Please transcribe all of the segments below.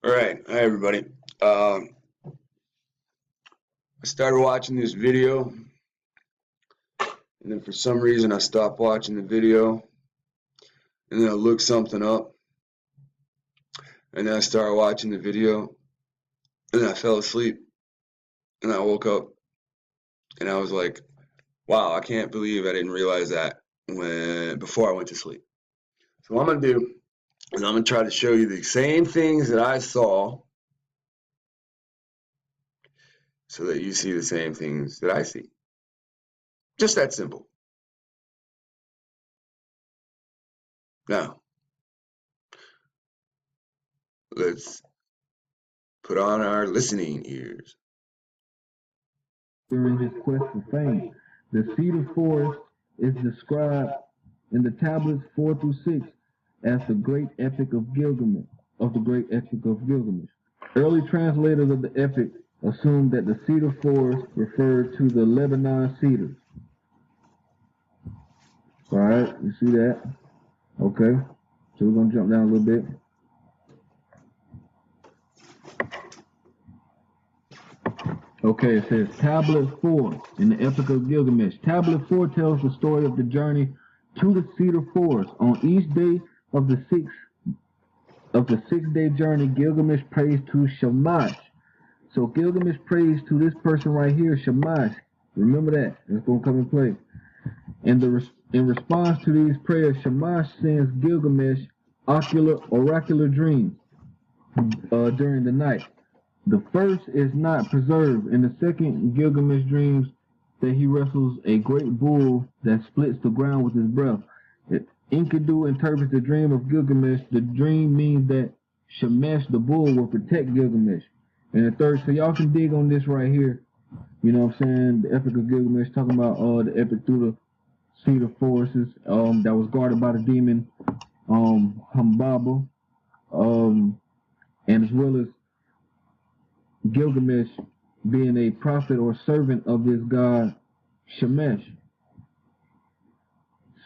All right, hi everybody. I started watching this video, and then for some reason I stopped watching the video, and then I looked something up, and then I started watching the video, and then I fell asleep, and I woke up, and I was like, wow, I can't believe I didn't realize that before I went to sleep. So what I'm going to do is I'm going to try to show you the same things that I saw so that you see the same things that I see. Just that simple. Now, let's put on our listening ears. During his quest for fame, the cedar forest is described in the tablets 4 through 6 as the great epic of Gilgamesh. Early translators of the epic assumed that the cedar forest referred to the Lebanon cedars. All right, you see that? Okay, so we're gonna jump down a little bit. Okay, it says Tablet 4 in the Epic of Gilgamesh. Tablet 4 tells the story of the journey to the Cedar Forest. On each day of the six-day journey, Gilgamesh prays to Shamash. So Gilgamesh prays to this person right here, Shamash. Remember that. It's going to come in play. And in response to these prayers, Shamash sends Gilgamesh oracular dreams during the night. The first is not preserved. In the second, Gilgamesh dreams that he wrestles a great bull that splits the ground with his breath. Enkidu interprets the dream of Gilgamesh. The dream means that Shamash, the bull, will protect Gilgamesh. And the third, so y'all can dig on this right here. You know what I'm saying? The Epic of Gilgamesh, talking about the epic through the cedar forests that was guarded by the demon Humbaba, and as well as Gilgamesh being a prophet or servant of this god Shamash.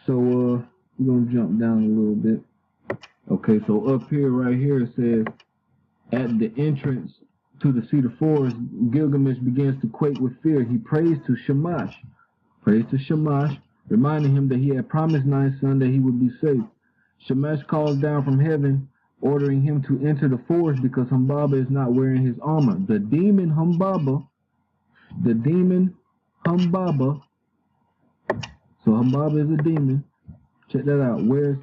So we're gonna jump down a little bit. Okay, so up here, right here, it says, at the entrance to the cedar forest, Gilgamesh begins to quake with fear. He prays to Shamash, reminding him that he had promised Ninth Son that he would be safe. Shamash calls down from heaven, ordering him to enter the forest because Humbaba is not wearing his armor. The demon Humbaba, so Humbaba is a demon, check that out, wears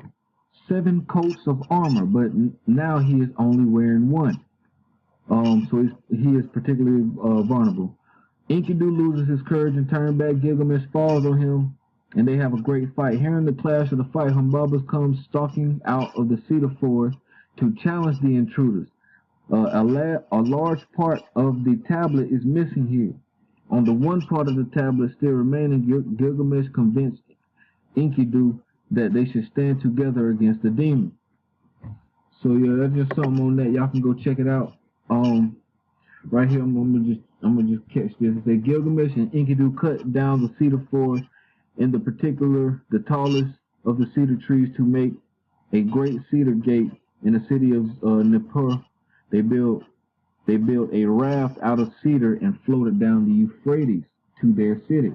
7 coats of armor, but now he is only wearing 1. So he is particularly vulnerable. Enkidu loses his courage and turns back. Gilgamesh falls on him, and they have a great fight. Hearing the clash of the fight, Humbaba comes stalking out of the cedar forest to challenge the intruders. A large part of the tablet is missing here. On the one part of the tablet still remaining, Gilgamesh convinced Enkidu that they should stand together against the demon. So yeah, that's just something on that. Y'all can go check it out. Right here, I'm gonna just catch this. It says Gilgamesh and Enkidu cut down the cedar forest, in the particular the tallest of the cedar trees, to make a great cedar gate in the city of Nippur. They built a raft out of cedar and floated down the Euphrates to their city.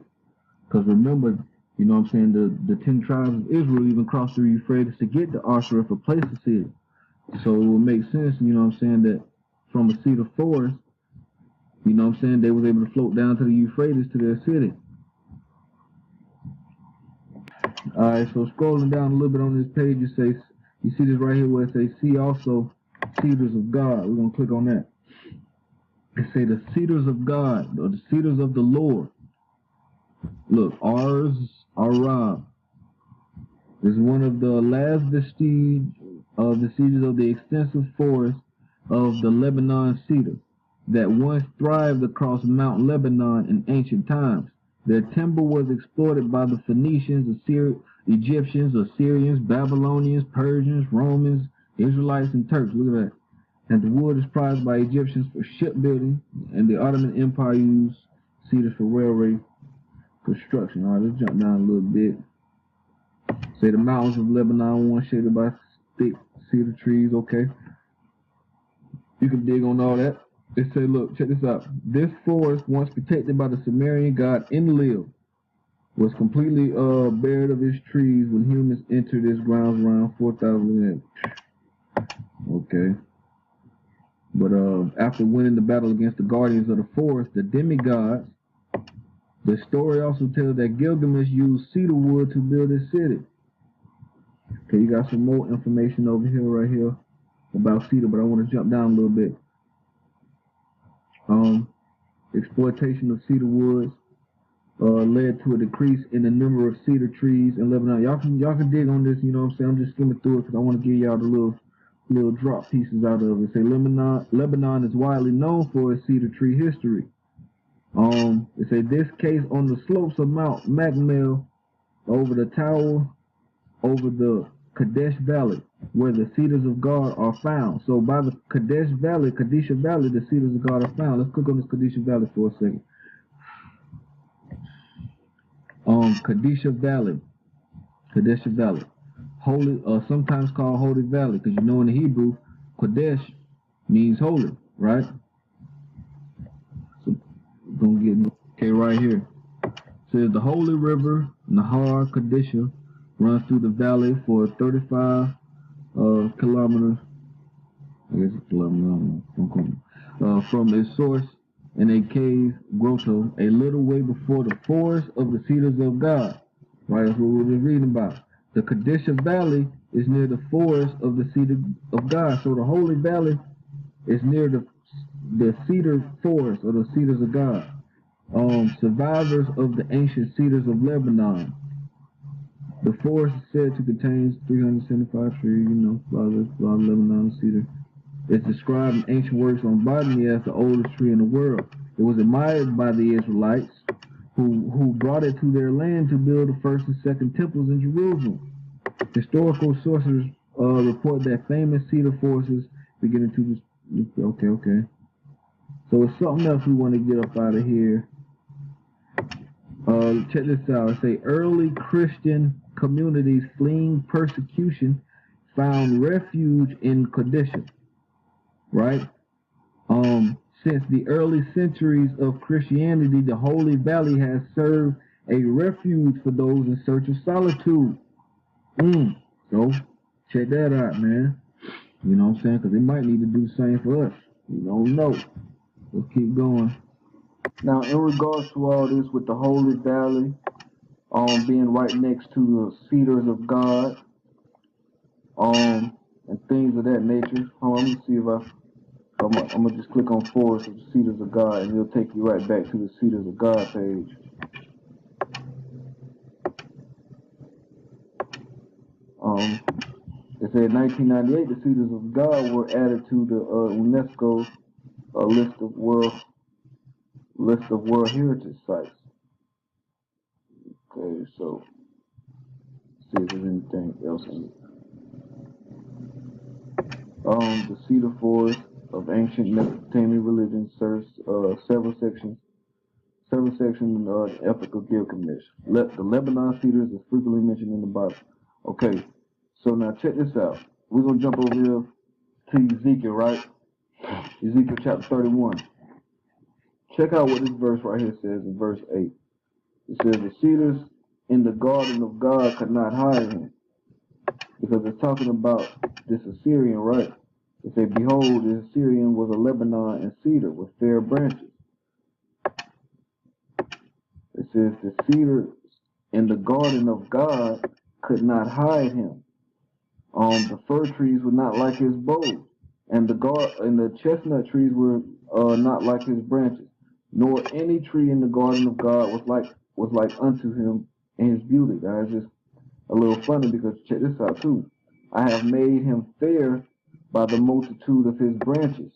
Because remember, you know what I'm saying, the 10 tribes of Israel even crossed the Euphrates to get to Assyria for place to city. So it would make sense, you know what I'm saying, that from a cedar forest, you know what I'm saying, they was able to float down to the Euphrates to their city. Alright, so scrolling down a little bit on this page, you see this right here where it says, see also cedars of God. We're going to click on that. It say the cedars of God, or the cedars of the Lord. Look, Ars Arab is one of the last vestiges of the extensive forest of the Lebanon cedar that once thrived across Mount Lebanon in ancient times. Their timber was exploited by the Phoenicians, Egyptians, Assyrians, Babylonians, Persians, Romans, Israelites, and Turks. Look at that. And the wood is prized by Egyptians for shipbuilding, and the Ottoman Empire used cedars for railway construction. All right, let's jump down a little bit. Say the mountains of Lebanon, one shaded by thick cedar trees. Okay. You can dig on all that. It said, look, check this out. This forest, once protected by the Sumerian god Enlil, was completely bared of its trees when humans entered its grounds around 4,000 years. Okay. But after winning the battle against the guardians of the forest, the demigods, the story also tells that Gilgamesh used cedar wood to build his city. Okay, you got some more information over here, right here, about cedar, but I want to jump down a little bit. Exploitation of cedar woods led to a decrease in the number of cedar trees in Lebanon. Y'all can dig on this, you know what I'm saying? I'm just skimming through it because I want to give y'all the little drop pieces out of it. Say Lebanon is widely known for its cedar tree history. It say this case on the slopes of Mount Magmel over the tower over the Kadesh Valley, where the cedars of God are found. So by the Kadesh Valley, the cedars of God are found. Let's click on this Kadesh Valley for a second. Kadesh Valley, holy, sometimes called Holy Valley, because you know in the Hebrew, Kadesh means holy, right? So we're gonna get okay right here. It says the holy river Nahar Kadisha runs through the valley for 35 kilometers. I guess it's kilometers from its source in a cave grotto a little way before the forest of the cedars of God. Right, that's what we were reading about. The Kadesh Valley is near the forest of the cedar of God. So the Holy Valley is near the cedar forest or the cedars of God. Survivors of the ancient cedars of Lebanon. The forest is said to contain 375 trees, Lebanon cedar. It's described in ancient works on botany as the oldest tree in the world. It was admired by the Israelites who brought it to their land to build the first and second temples in Jerusalem. Historical sources report that famous cedar forests beginning to okay. So it's something else we want to get up out of here. Check this out. It say early Christian communities fleeing persecution found refuge in Kadesh, right? Since the early centuries of Christianity, the Holy Valley has served a refuge for those in search of solitude. So check that out, man. You know what I'm saying? Because they might need to do the same for us. You don't know. Let's keep going. Now, in regards to all this with the Holy Valley, being right next to the cedars of God, and things of that nature. Hold on, let me see if I'm gonna just click on Forest of the Cedars of God, and it'll take you right back to the Cedars of God page. It said in 1998 the Cedars of God were added to the UNESCO list of World Heritage Sites. Okay, so see if there's anything else in it. The Cedar Forest of ancient Mesopotamian religion serves several sections in the Epic of Gilgamesh. The Lebanon cedars is frequently mentioned in the Bible. Okay, so now check this out. We're going to jump over here to Ezekiel, right? Ezekiel chapter 31. Check out what this verse right here says in verse 8. It says, the cedars in the garden of God could not hide him. Because it's talking about this Assyrian, right? It said, behold, the Assyrian was a Lebanon and cedar with fair branches. It says the cedar in the garden of God could not hide him. The fir trees were not like his boughs, and the chestnut trees were not like his branches, nor any tree in the garden of God was like unto him in his beauty. That is just a little funny because check this out too. I have made him fair by the multitude of his branches.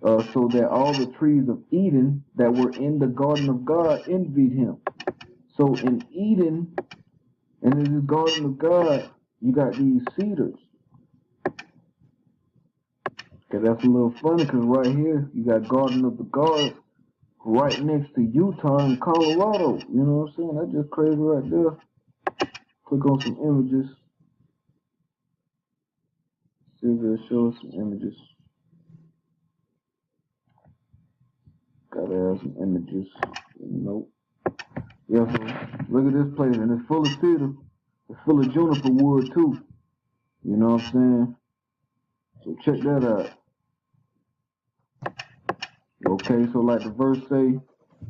So that all the trees of Eden that were in the garden of God envied him. So in Eden, and in the garden of God, you got these cedars. Okay, that's a little funny because right here, you got Garden of the Gods right next to Utah and Colorado. You know what I'm saying? That's just crazy right there. Click on some images. See if it'll show us some images. to add some images. Nope. Yeah, so look at this place, and it's full of cedar. It's full of juniper wood too. You know what I'm saying? So check that out. Okay, so like the verse say, you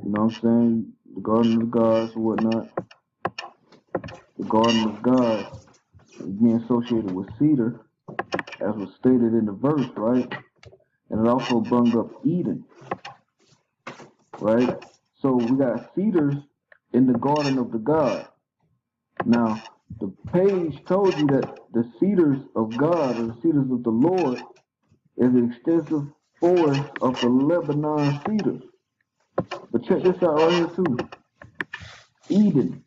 know what I'm saying, the garden of gods or whatnot. The garden of God is being associated with cedar, as was stated in the verse, right? And it also brung up Eden, right? So we got cedars in the garden of the God. Now, the page told you that the cedars of God, or the cedars of the Lord, is the extensive forest of the Lebanon cedars. But check this out right here too. Eden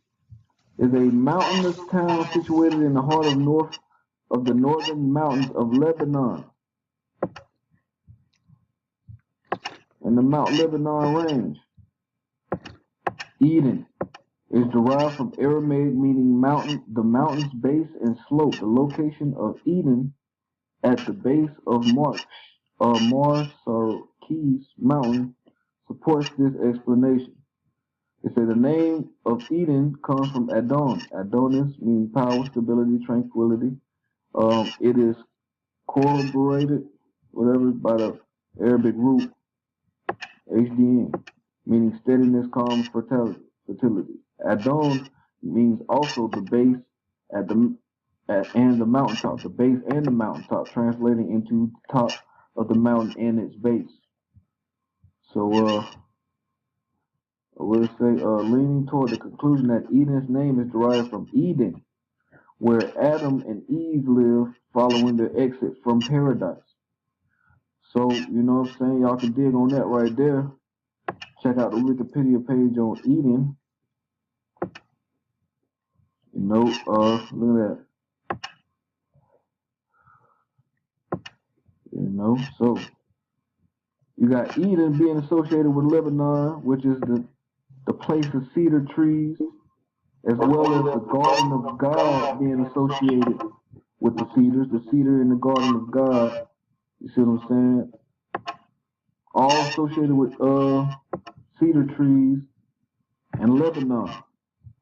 is a mountainous town situated in the heart of the northern mountains of Lebanon and the Mount Lebanon range. Eden is derived from Aramaic meaning mountain, the mountain's base and slope. The location of Eden at the base of Marsarkes Mountain supports this explanation. They say the name of Eden comes from Adon. Adonis meaning power, stability, tranquility. It is corroborated, whatever, by the Arabic root HDN, meaning steadiness, calm, fertility. Adon means also the base and the mountaintop, the base and the mountaintop, translating into the top of the mountain and its base. So, I would say, leaning toward the conclusion that Eden's name is derived from Eden, where Adam and Eve lived following their exit from paradise. So, you know what I'm saying? Y'all can dig on that right there. Check out the Wikipedia page on Eden. You know, look at that. You know, so you got Eden being associated with Lebanon, which is the place of cedar trees, as well as the Garden of God being associated with the cedars, the cedar in the Garden of God. You see what I'm saying? All associated with cedar trees and Lebanon.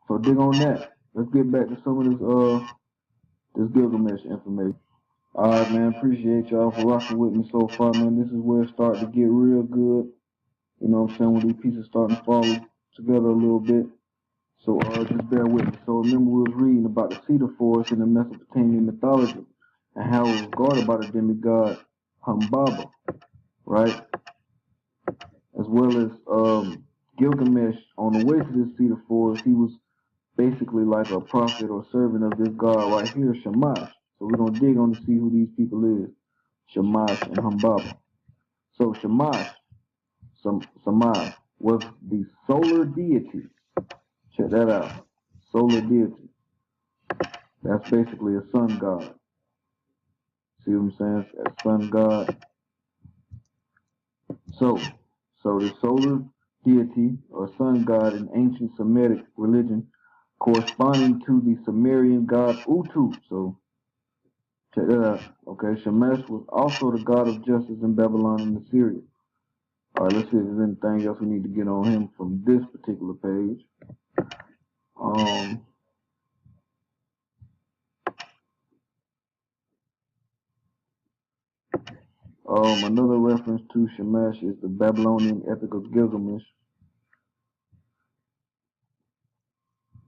So dig on that. Let's get back to some of this Gilgamesh information. Alright, man, appreciate y'all for rocking with me so far, man. This is where it's starting to get real good. You know what I'm saying? When these pieces starting to fall together a little bit. So just bear with me. So remember we was reading about the cedar forest in the Mesopotamian mythology and how it was guarded by the demigod Humbaba, right? As well as Gilgamesh, on the way to this cedar forest, he was basically like a prophet or servant of this god right here, Shamash. So we're going to dig on to see who these people is, Shamash and Humbaba. So Shamash, was the solar deity. Check that out. Solar deity. That's basically a sun god. See what I'm saying? A sun god. So the solar deity or sun god in ancient Semitic religion corresponding to the Sumerian god Utu. So check that out. Okay, Shamash was also the god of justice in Babylon and Assyria. Alright, let's see if there's anything else we need to get on him from this particular page. Another reference to Shamash is the Babylonian Epic of Gilgamesh.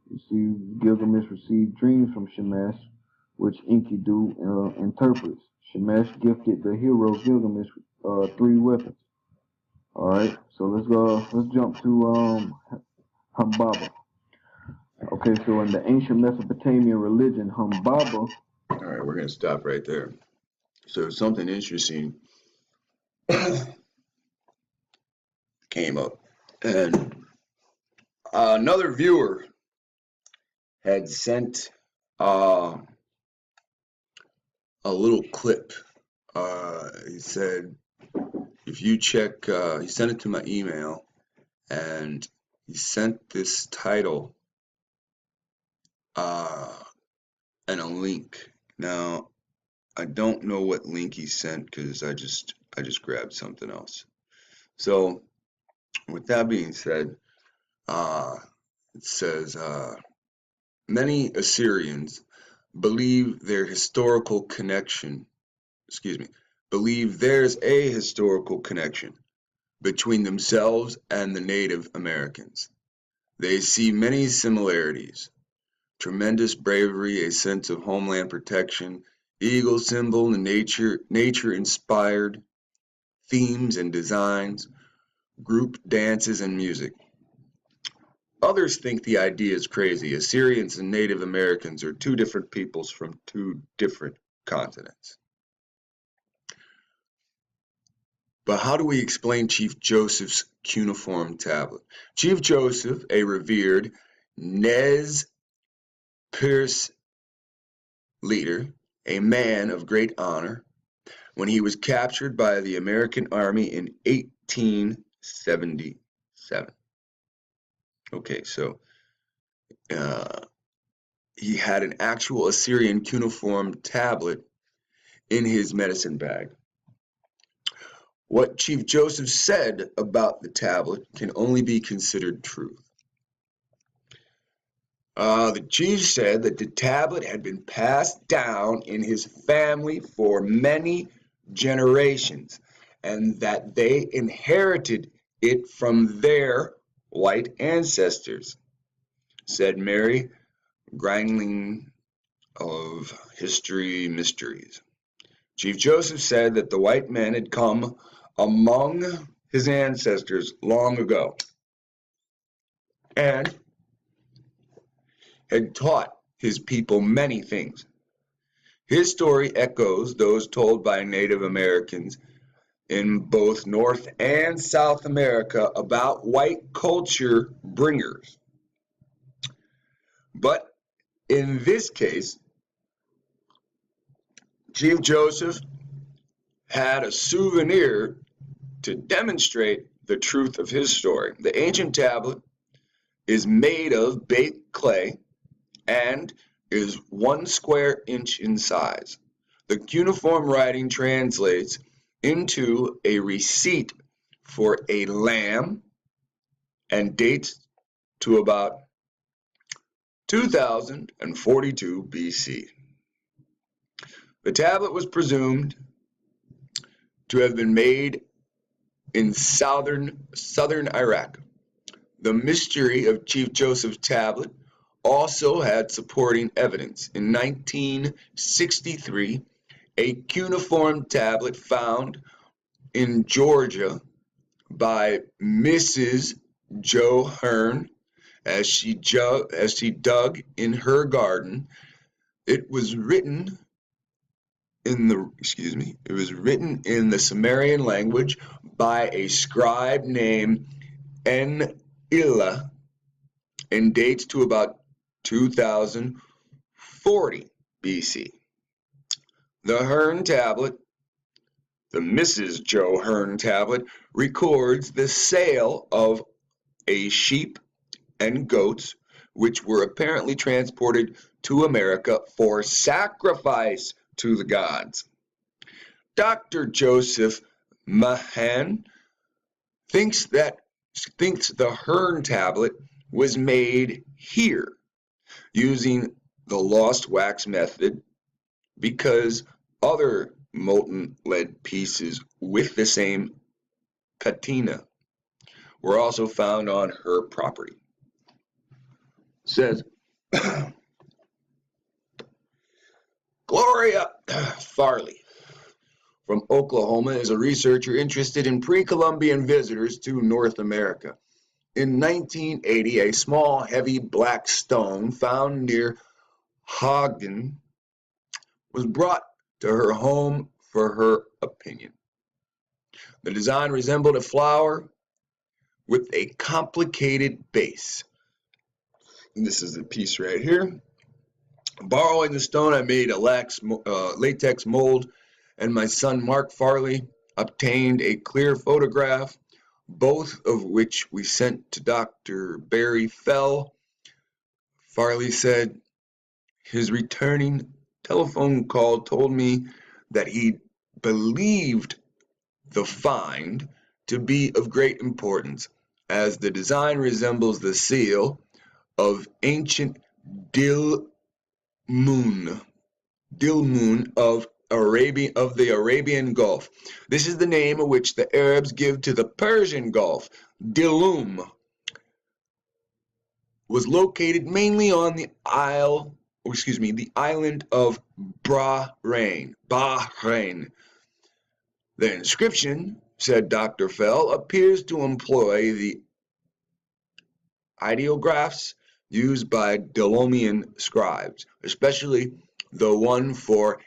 You see, Gilgamesh received dreams from Shamash, which Enkidu interprets. Shamash gifted the hero Gilgamesh 3 weapons. All right, so let's jump to Humbaba. Okay, so in the ancient Mesopotamian religion, Humbaba. All right, we're gonna stop right there. So something interesting came up, and another viewer had sent a little clip. He said, if you check, he sent it to my email, and he sent this title and a link. Now, I don't know what link he sent because I just grabbed something else. So With that being said, it says, many Assyrians believe there's a historical connection between themselves and the Native Americans. They see many similarities: tremendous bravery, a sense of homeland protection, eagle symbol, and nature-inspired themes and designs, group dances, and music. Others think the idea is crazy. Assyrians and Native Americans are two different peoples from two different continents. But how do we explain Chief Joseph's cuneiform tablet? Chief Joseph, a revered Nez Perce leader, a man of great honor, when he was captured by the American army in 1877. Okay, so he had an actual Assyrian cuneiform tablet in his medicine bag. What Chief Joseph said about the tablet can only be considered truth. The chief said that the tablet had been passed down in his family for many generations, and that they inherited it from their white ancestors, said Mary Grindling of History Mysteries. Chief Joseph said that the white men had come among his ancestors long ago and had taught his people many things. His story echoes those told by Native Americans in both North and South America about white culture bringers. But in this case, Chief Joseph had a souvenir to demonstrate the truth of his story. The ancient tablet is made of baked clay and is 1 square inch in size. The cuneiform writing translates into a receipt for a lamb and dates to about 2042 BC. The tablet was presumed to have been made in southern Iraq. The mystery of Chief Joseph's tablet also had supporting evidence. In 1963, a cuneiform tablet found in Georgia by Mrs. Jo Hearn as she dug in her garden. It was written in the Sumerian language by a scribe named Enlil and dates to about 2040 BC. The Hearn tablet, the Mrs. Jo Hearn tablet, records the sale of a sheep and goats, which were apparently transported to America for sacrifice to the gods. Dr. Joseph Mahan thinks the Hearn tablet was made here using the lost wax method because other molten lead pieces with the same patina were also found on her property. It says, Gloria Farley from Oklahoma is a researcher interested in pre-Columbian visitors to North America. In 1980, a small, heavy black stone found near Hagen was brought to her home for her opinion. The design resembled a flower with a complicated base. And this is the piece right here. Borrowing the stone, I made a latex mold, and my son Mark Farley obtained a clear photograph, both of which we sent to Dr. Barry Fell. Farley said his returning telephone call told me that he believed the find to be of great importance. as the design resembles the seal of ancient Dilmun of the Arabian Gulf. This is the name which the Arabs give to the Persian Gulf. Dilum was located mainly on the island of Bahrain. The inscription, said Dr. Fell, appears to employ the ideographs used by Dalumian scribes, especially the one for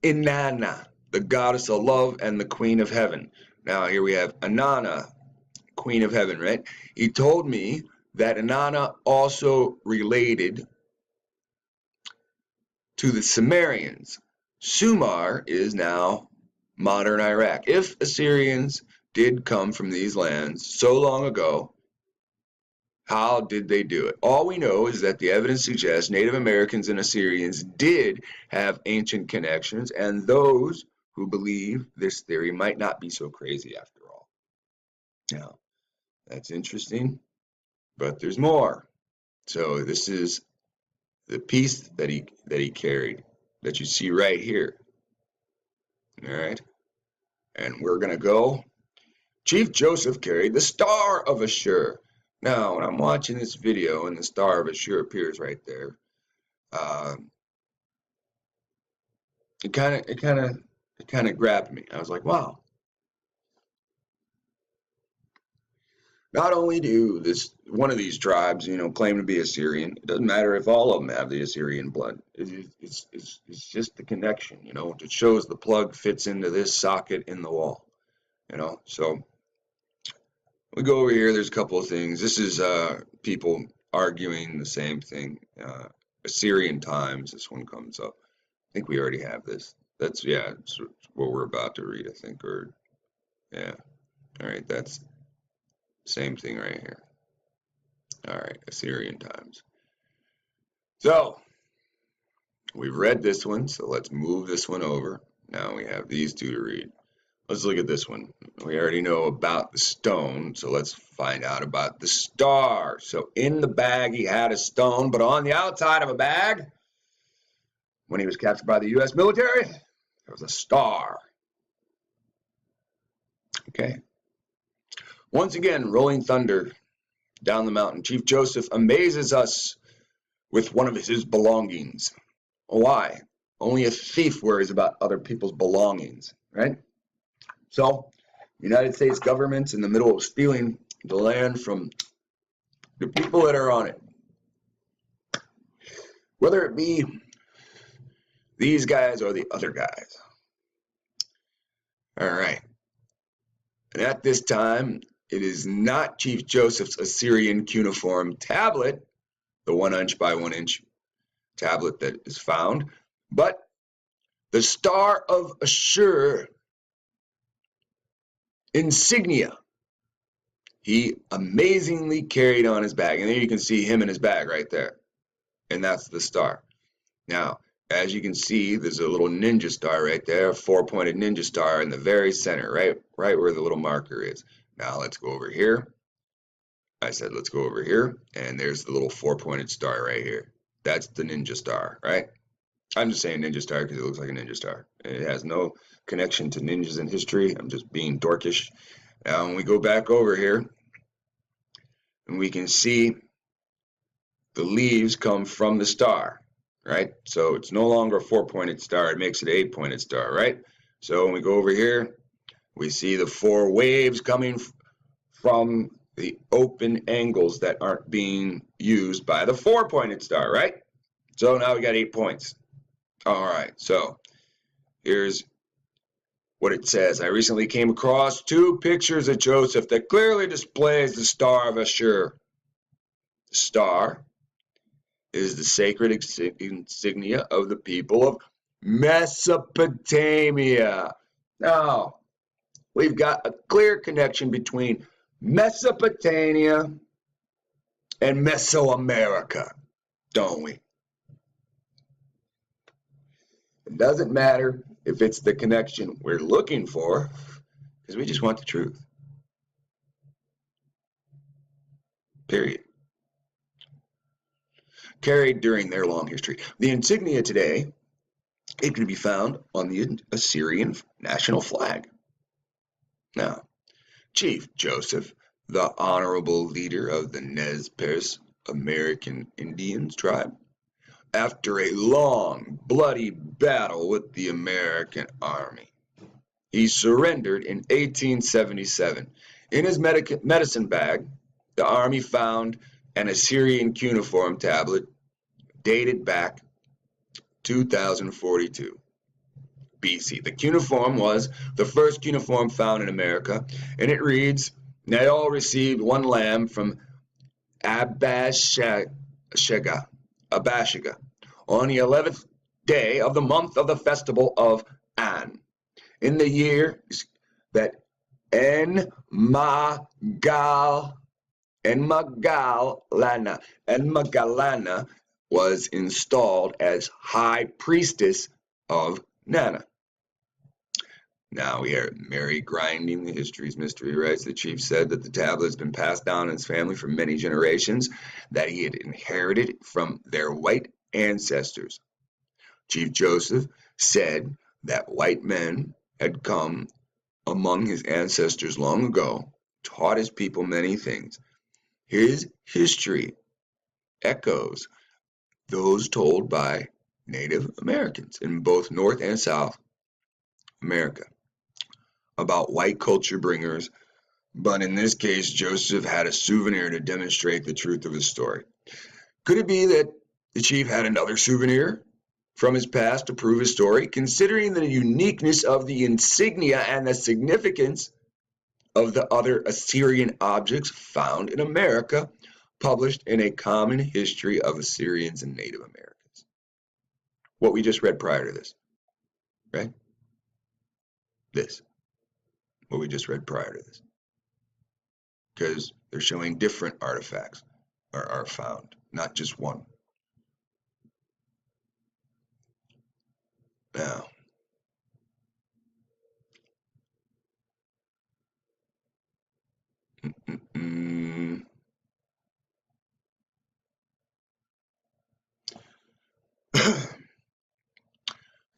Inanna, the goddess of love and the queen of heaven. Now here we have Inanna, queen of heaven, right? He told me that Inanna also related to the Sumerians. Sumar is now modern Iraq. If Assyrians did come from these lands so long ago, how did they do it? All we know is that the evidence suggests Native Americans and Assyrians did have ancient connections, and those who believe this theory might not be so crazy after all. Now, that's interesting, but there's more. So this is the piece that he carried that you see right here. All right, and we're gonna go. Chief Joseph carried the Star of Ashur. Now, when I'm watching this video and the Star of Ashur appears right there, it kind of grabbed me. I was like, wow. Not only do one of these tribes, claim to be Assyrian, it doesn't matter if all of them have the Assyrian blood. It's just the connection, it shows the plug fits into this socket in the wall, So we go over here, there's a couple of things. This is people arguing the same thing. Assyrian Times, this one comes up. I think we already have this. It's what we're about to read, I think, or, yeah. All right, that's same thing right here. All right, Assyrian Times. So, we've read this one, so let's move this one over. Now we have these two to read. Let's look at this one. We already know about the stone, so let's find out about the star. So in the bag he had a stone, but on the outside of a bag, when he was captured by the U.S. military, there was a star. Okay. Once again, rolling thunder down the mountain. Chief Joseph amazes us with one of his belongings. Why? Only a thief worries about other people's belongings, right? So, the United States government's in the middle of stealing the land from the people that are on it. Whether it be these guys or the other guys. All right. And at this time, it is not Chief Joseph's Assyrian cuneiform tablet, the 1 inch by 1 inch tablet that is found, but the Star of Ashur insignia he amazingly carried on his bag. And there you can see him in his bag right there. And that's the star. Now, as you can see, there's a little ninja star right there, a 4-pointed ninja star in the very center, right where the little marker is. Now let's go over here. I said let's go over here, and there's the little 4-pointed star right here. That's the ninja star, right? I'm just saying ninja star because it looks like a ninja star. It has no connection to ninjas in history. I'm just being dorkish. Now when we go back over here, and we can see the leaves come from the star, right? So it's no longer a 4-pointed star. It makes it an 8-pointed star, right? So when we go over here, we see the 4 waves coming from the open angles that aren't being used by the 4-pointed star, right? So now we got 8 points. All right, so here's what it says. I recently came across 2 pictures of Joseph that clearly displays the Star of Ashur. The star is the sacred insignia of the people of Mesopotamia. Now, we've got a clear connection between Mesopotamia and Mesoamerica, don't we? It doesn't matter if it's the connection we're looking for, because we just want the truth. period. Carried during their long history. The insignia today, it can be found on the Assyrian national flag. Now, Chief Joseph, the honorable leader of the Nez Perce American Indians tribe, after a long, bloody battle with the American army, he surrendered in 1877. In his medicine bag, the army found an Assyrian cuneiform tablet dated back 2042 BC. The cuneiform was the first cuneiform found in America, and it reads, "They all received one lamb from Abashega on the 11th day of the month of the festival of An, in the year that Enmagalana was installed as high priestess of Nana." Now we are Mary grinding the history's mystery, right? The chief said that the tablet has been passed down in his family for many generations, that he had inherited from their white ancestors. Chief Joseph said that white men had come among his ancestors long ago, taught his people many things. His history echoes those told by Native Americans in both North and South America about white culture bringers, but in this case, Joseph had a souvenir to demonstrate the truth of his story. Could it be that the chief had another souvenir from his past to prove his story? Considering the uniqueness of the insignia and the significance of the other Assyrian objects found in America, published in A Common History of Assyrians and Native Americans. What we just read prior to this, right? What we just read prior to this. Because they're showing different artifacts are found, not just one. Now,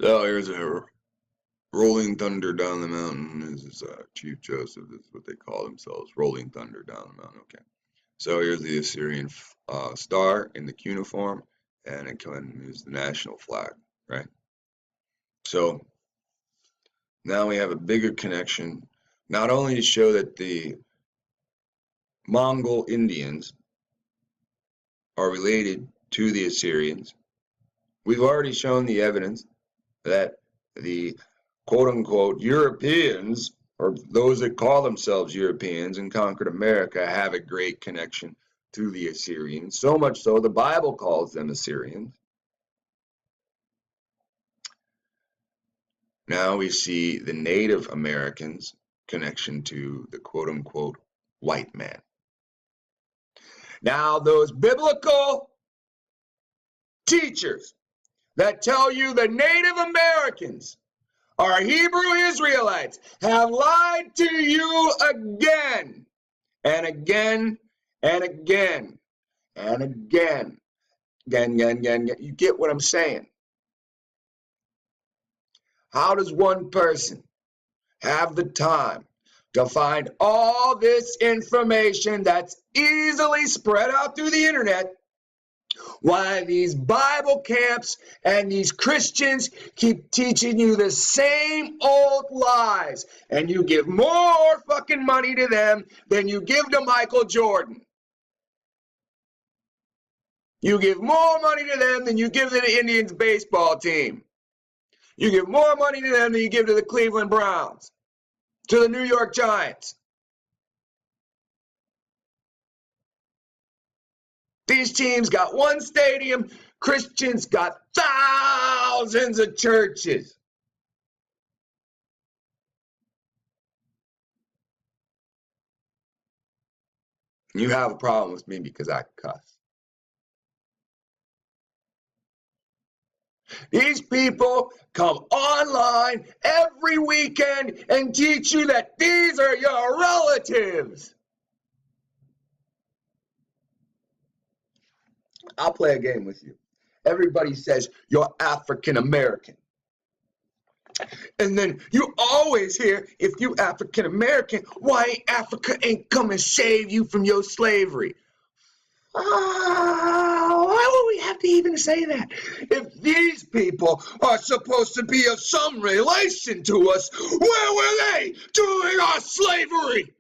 so here's a rolling thunder down the mountain. This is Chief Joseph. This is what they call themselves, rolling thunder down the mountain. Okay. So here's the Assyrian star in the cuneiform, and it is the national flag, right? So now we have a bigger connection, not only to show that the Mongol Indians are related to the Assyrians. We've already shown the evidence that the quote-unquote Europeans, or those that call themselves Europeans and conquered America, have a great connection to the Assyrians. So much so, the Bible calls them Assyrians. Now we see the Native Americans' connection to the quote-unquote white man. Now, those biblical teachers that tell you the Native Americans are Hebrew Israelites have lied to you again and again and again and again. Again. You get what I'm saying? How does one person have the time to find all this information that's easily spread out through the internet, while these Bible camps and these Christians keep teaching you the same old lies, and you give more fucking money to them than you give to Michael Jordan? You give more money to them than you give to the Indians baseball team. You give more money to them than you give to the Cleveland Browns, to the New York Giants. These teams got one stadium. Christians got thousands of churches. You have a problem with me because I cuss. These people come online every weekend and teach you that these are your relatives. I'll play a game with you. Everybody says you're African American. And then you always hear, if you African American, why Africa ain't come and save you from your slavery? Why would we have to even say that? If these people are supposed to be of some relation to us, where were they during our slavery?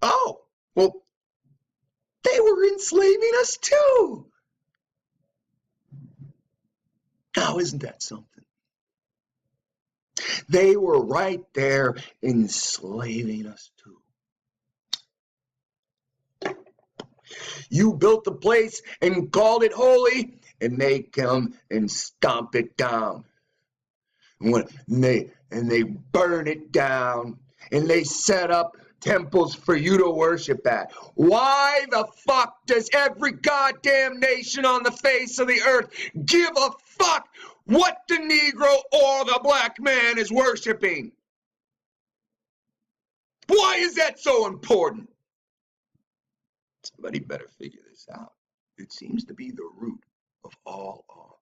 Oh, well, they were enslaving us too. Now, isn't that something? They were right there enslaving us too. You built the place and called it holy, and they come and stomp it down. And they burn it down, and they set up temples for you to worship at. Why the fuck does every goddamn nation on the face of the earth give a fuck what the Negro or the black man is worshiping? Why is that so important? Somebody better figure this out. It seems to be the root of all